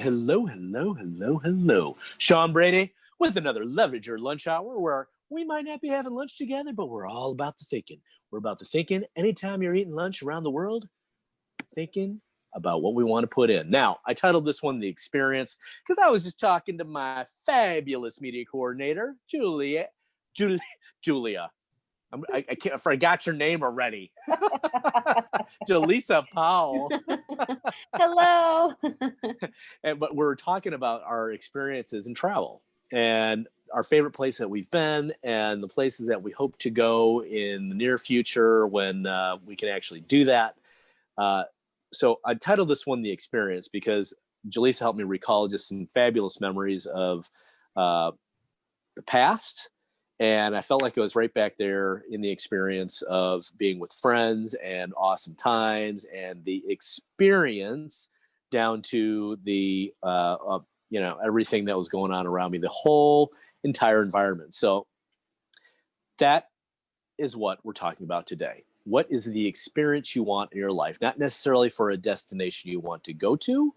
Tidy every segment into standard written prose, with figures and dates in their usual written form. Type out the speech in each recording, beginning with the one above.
hello, hello, hello, hello. Sean Brady with another Leverage Your Lunch Hour where we might not be having lunch together, but we're all about the thinking. We're about the thinking anytime you're eating lunch around the world, thinking about what we want to put in. Now, I titled this one The Experience because I was just talking to my fabulous media coordinator, Julia. I forgot your name already. Julisa Powell. Hello. But we're talking about our experiences in travel and our favorite place that we've been and the places that we hope to go in the near future when we can actually do that. So I titled this one The Experience because Julisa helped me recall just some fabulous memories of the past. And I felt like it was right back there in the experience of being with friends and awesome times and the experience down to the, everything that was going on around me, the whole entire environment. So that is what we're talking about today. What is the experience you want in your life? Not necessarily for a destination you want to go to,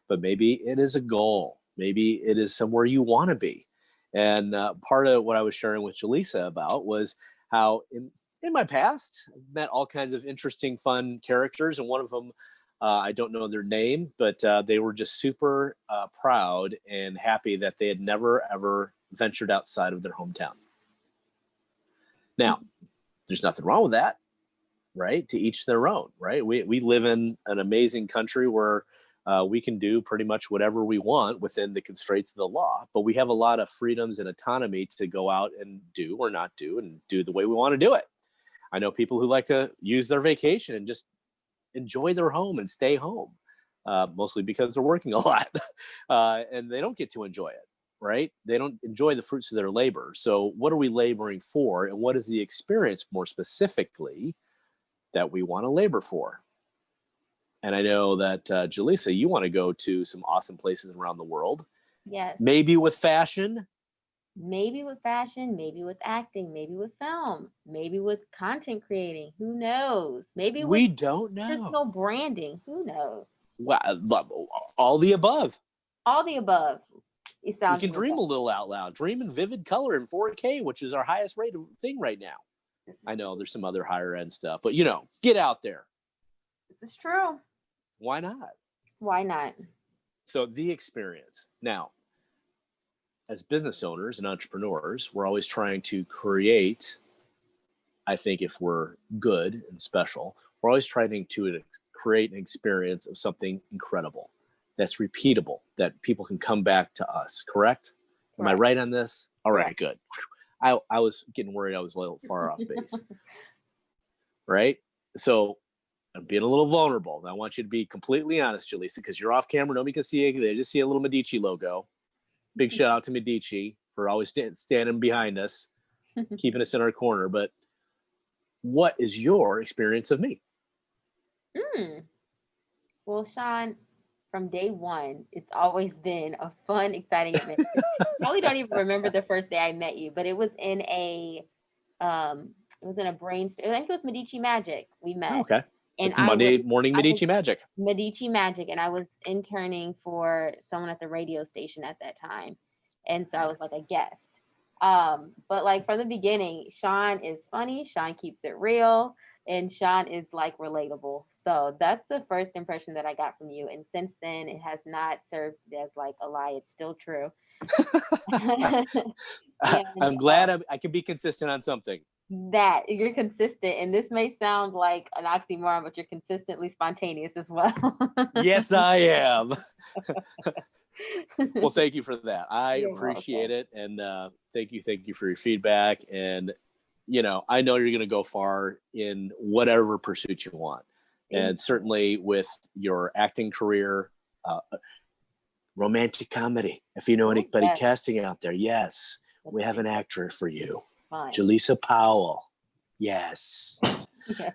but maybe it is a goal. Maybe it is somewhere you want to be. And part of what I was sharing with Julisa about was how in my past, I've met all kinds of interesting, fun characters. And one of them, I don't know their name, but they were just super proud and happy that they had never, ever ventured outside of their hometown. Now, there's nothing wrong with that, right? To each their own, right? We live in an amazing country where we can do pretty much whatever we want within the constraints of the law, but we have a lot of freedoms and autonomy to go out and do or not do and do the way we want to do it. I know people who like to use their vacation and just enjoy their home and stay home, mostly because they're working a lot and they don't get to enjoy it, right? They don't enjoy the fruits of their labor. So what are we laboring for? And what is the experience more specifically that we want to labor for? And I know that, Julisa, you want to go to some awesome places around the world. Yes. Maybe with fashion. Maybe with fashion, maybe with acting, maybe with film, maybe with content creating. Who knows? Maybe We with don't know. personal branding. Who knows? Well, all the above. All the above. It We sounds can dream a wonderful. little out loud. Dream in vivid color in 4K, which is our highest rated thing right now. I know there's some other higher end stuff, but get out there. This is true. Why not? Why not? So the experience. Now, as business owners and entrepreneurs, we're always trying to create, I think if we're good and special, we're always trying to create an experience of something incredible that's repeatable, that people can come back to us, correct? Am I right on this? All right, good. I was getting worried I was a little far off base. Right? So I'm being a little vulnerable. I want you to be completely honest, Julisa, because you're off camera. Nobody can see you. They just see a little Medici logo. Big shout out to Medici for always standing behind us, keeping us in our corner. But what is your experience of me? Well, Sean, from day one, it's always been a fun, exciting event. I probably don't even remember the first day I met you, but it was in a brainstorm. I think it was Medici Magic. We met. Okay. And it's Monday morning Medici Magic. Medici Magic. And I was interning for someone at the radio station at that time. And so I was like a guest. But like from the beginning, Sean is funny. Sean keeps it real. And Sean is like relatable. So that's the first impression that I got from you. And since then, it has not served as like a lie. It's still true. I'm glad I can be consistent on something. That you're consistent, and this may sound like an oxymoron, but you're consistently spontaneous as well. Yes, I am. Well, thank you for that. You're appreciate welcome. It, and thank you for your feedback. And I know you're going to go far in whatever pursuit you want, and certainly with your acting career, romantic comedy. If you know anybody casting out there, yes, we have an actor for you. Julisa Powell. Yes.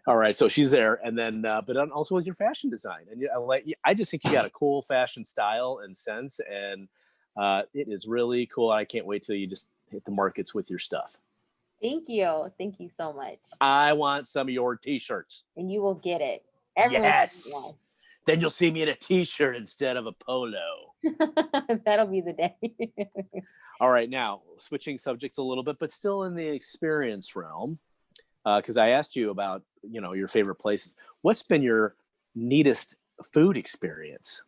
All right. So she's there. And then, but also with your fashion design. And I just think you got a cool fashion style and sense. And it is really cool. I can't wait till you just hit the markets with your stuff. Thank you. Thank you so much. I want some of your t-shirts. And you will get it. Yes. Then you'll see me in a t-shirt instead of a polo. That'll be the day. All right, now switching subjects a little bit, but still in the experience realm, because I asked you about your favorite places. What's been your neatest food experience?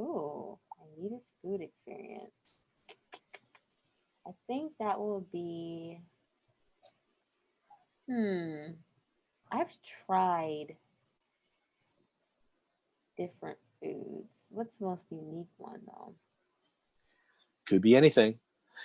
Ooh, my neatest food experience. I think that will be. I've tried different foods. What's the most unique one though? Could be anything.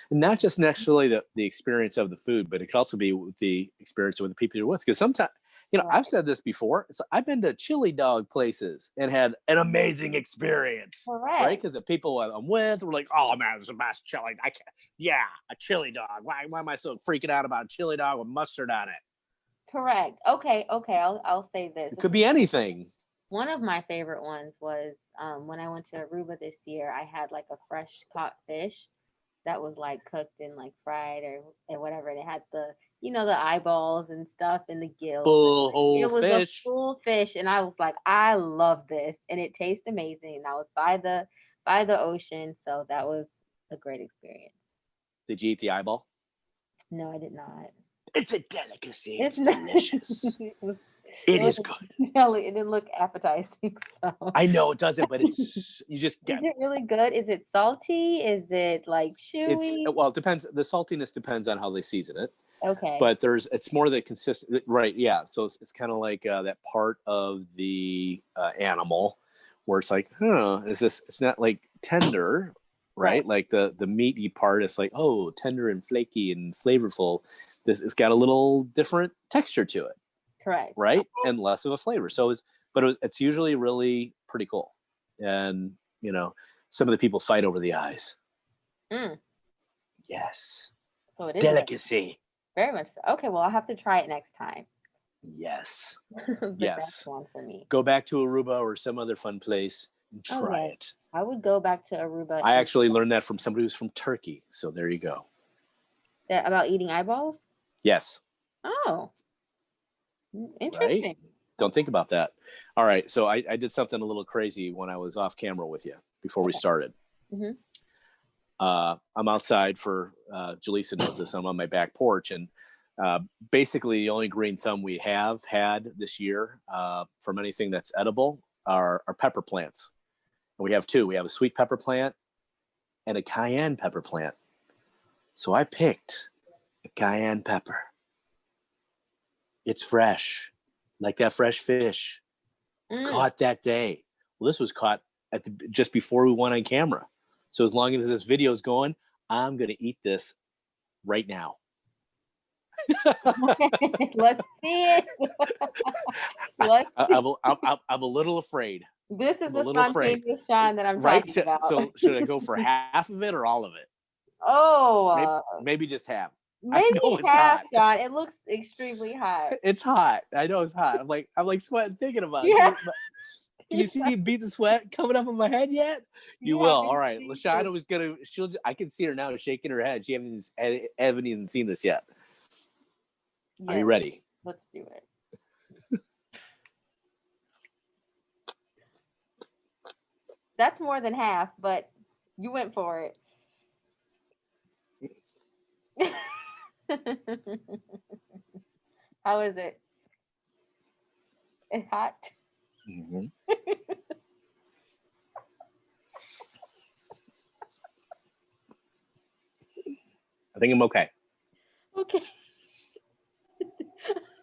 And not just necessarily the experience of the food, but it could also be the experience with the people you're with. Because sometimes, Right. I've said this before. So I've been to chili dog places and had an amazing experience. Correct. Right? Because the people I'm with were like, "Oh man, it was the best chili. A chili dog. Why am I so freaking out about a chili dog with mustard on it?" Correct. Okay. I'll say this. It could be anything. One of my favorite ones was when I went to Aruba this year. I had like a fresh caught fish that was like cooked and like fried or whatever. And it had the eyeballs and stuff and the gills. Full whole It was fish. a full fish, and I was like, I love this, and it tastes amazing. And I was by the ocean, so that was a great experience. Did you eat the eyeball? No, I did not. It's a delicacy. It's not- delicious. it is was- good. It didn't look appetizing. So. I know it doesn't, but it's you just get. Is it really good? Is it salty? Is it like chewy? It depends. The saltiness depends on how they season it. Okay. But it's more the consistent, right? Yeah. So it's kind of like that part of the animal where it's like, it's not like tender, right? Like the meaty part, it's like, oh, tender and flaky and flavorful. It's got a little different texture to it. Correct. Right. Okay. And less of a flavor. It's usually really pretty cool. And, some of the people fight over the eyes. Yes. So it is delicacy. Very much so. Okay, well, I'll have to try it next time. Yes. Yes. That's one for me. Go back to Aruba or some other fun place and try it. I would go back to Aruba. I actually learned that from somebody who's from Turkey. So there you go. That about eating eyeballs? Yes. Oh. Interesting. Right? Don't think about that. All right. So I did something a little crazy when I was off camera with you before we started. Mm-hmm. I'm outside for Julisa knows this. I'm on my back porch, and basically the only green thumb we have had this year from anything that's edible are pepper plants. And we have two. We have a sweet pepper plant and a cayenne pepper plant. So I picked a cayenne pepper. It's fresh, like that fresh fish caught that day. Well, this was caught just before we went on camera. So as long as this video is going, I'm going to eat this right now. Let's see it. I'm a little afraid. This is the spontaneous Sean that I'm talking about. So should I go for half of it or all of it? Oh. Maybe just half. Maybe half, Sean. It looks extremely hot. It's hot. I know it's hot. I'm like sweating thinking about it. Can you see the beads of sweat coming up on my head yet? You will. All right. Lashana was gonna. I can see her now shaking her head. She haven't even seen this yet. Are you ready? Let's do it. That's more than half, but you went for it. How is it? It's hot. Mm-hmm. I think I'm okay. Okay.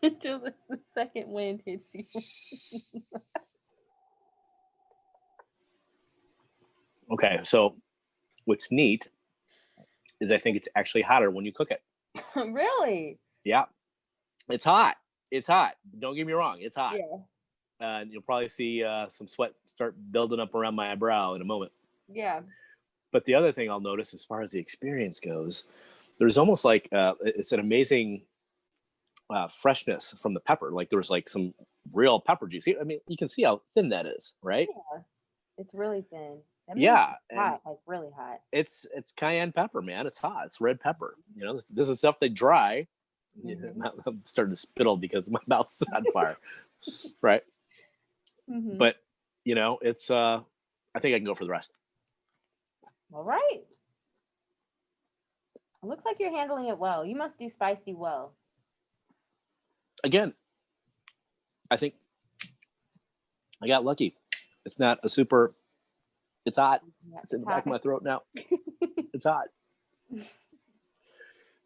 Until the second wind hits you. Okay, so what's neat is I think it's actually hotter when you cook it. Really? Yeah. It's hot. It's hot. Don't get me wrong. It's hot. Yeah. And you'll probably see some sweat start building up around my brow in a moment. Yeah. But the other thing I'll notice as far as the experience goes, there's almost like it's an amazing freshness from the pepper. Like there was like some real pepper juice. I mean, you can see how thin that is, right? Yeah. It's really thin. Yeah. Hot, like really hot. It's cayenne pepper, man. It's hot. It's red pepper. You know, this is stuff they dry. Mm-hmm. I'm starting to spittle because my mouth's on fire. Right. Mm-hmm. But, you know, it's I think I can go for the rest. All right. It looks like you're handling it well. You must do spicy well. Again, I think I got lucky. It's not a super. It's hot. Yeah, It's in the hot. back of my throat now. It's hot.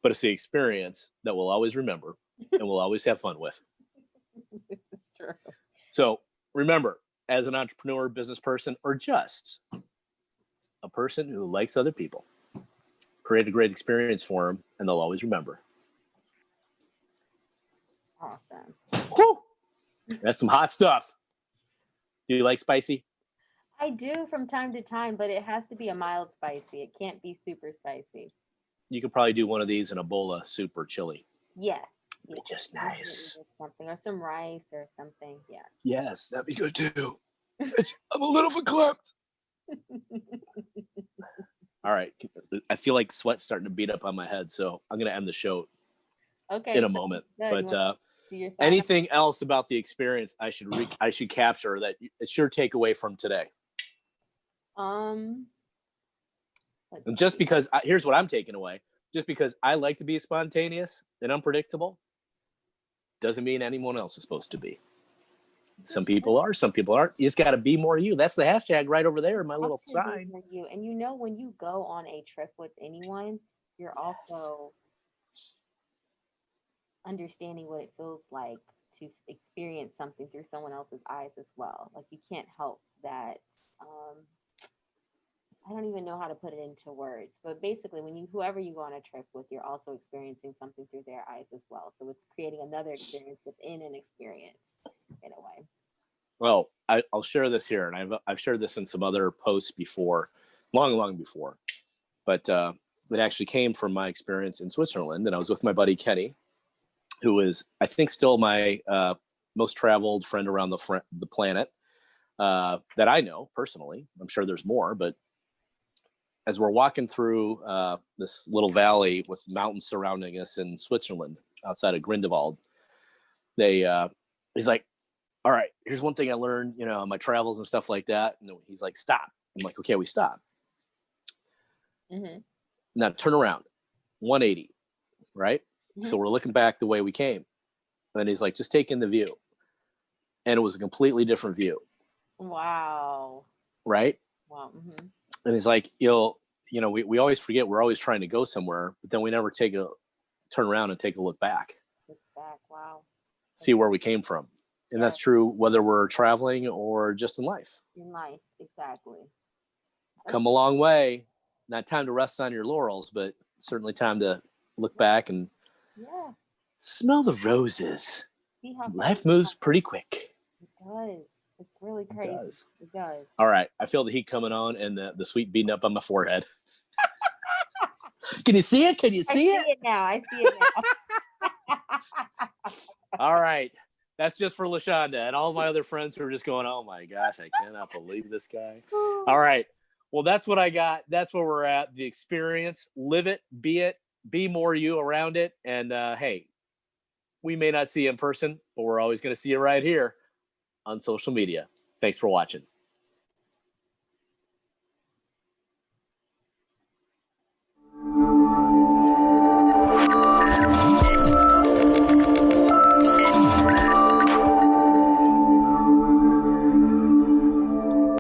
But it's the experience that we'll always remember and we'll always have fun with. It's true. So remember, as an entrepreneur, business person, or just a person who likes other people, create a great experience for them and they'll always remember. Awesome. Whew! That's some hot stuff. Do you like spicy? I do from time to time, but it has to be a mild spicy. It can't be super spicy. You could probably do one of these in a bowl of soup or chili. Yes. It's just nice. Something or some rice or something. Yeah. Yes, that'd be good too. I'm a little verklempt. All right. I feel like sweat's starting to beat up on my head, so I'm going to end the show in a moment. Good. But anything else about the experience I should capture that it's your takeaway from today? And just because here's what I'm taking away. Just because I like to be spontaneous and unpredictable doesn't mean anyone else is supposed to be. Some people are, some people aren't. You just got to be more you. That's the hashtag right over there in my little sign. You. And you know, when you go on a trip with anyone, you're also understanding what it feels like to experience something through someone else's eyes as well. Like you can't help that. I don't even know how to put it into words, but basically whoever you go on a trip with, you're also experiencing something through their eyes as well. So it's creating another experience within an experience in a way. Well, I'll share this here, and I've shared this in some other posts before, long before, but it actually came from my experience in Switzerland, and I was with my buddy Kenny, who is, I think, still my most traveled friend around the planet that I know personally. I'm sure there's more, but as we're walking through this little valley with mountains surrounding us in Switzerland, outside of Grindelwald, he's like, all right, here's one thing I learned, on my travels and stuff like that. And he's like, stop. I'm like, okay, we stop. Mm-hmm. Now turn around, 180, right? Mm-hmm. So we're looking back the way we came. And he's like, just take in the view. And it was a completely different view. Wow. Right? Wow. Mm-hmm. And he's like, we always forget we're always trying to go somewhere, but then we never turn around and take a look back. Look back. Wow. See where we came from. And that's true whether we're traveling or just in life. In life, exactly. Come a long way. Not time to rest on your laurels, but certainly time to look back and smell the roses. Life moves pretty quick. It does. It's really crazy. It does. All right. I feel the heat coming on and the sweat beating up on my forehead. Can you see it? Can you see it? I see it now. All right. That's just for LaShonda and all my other friends who are just going, oh my gosh, I cannot believe this guy. All right. Well, that's what I got. That's where we're at. The experience, live it, be more you around it. And hey, we may not see you in person, but we're always going to see you right here on social media. Thanks for watching.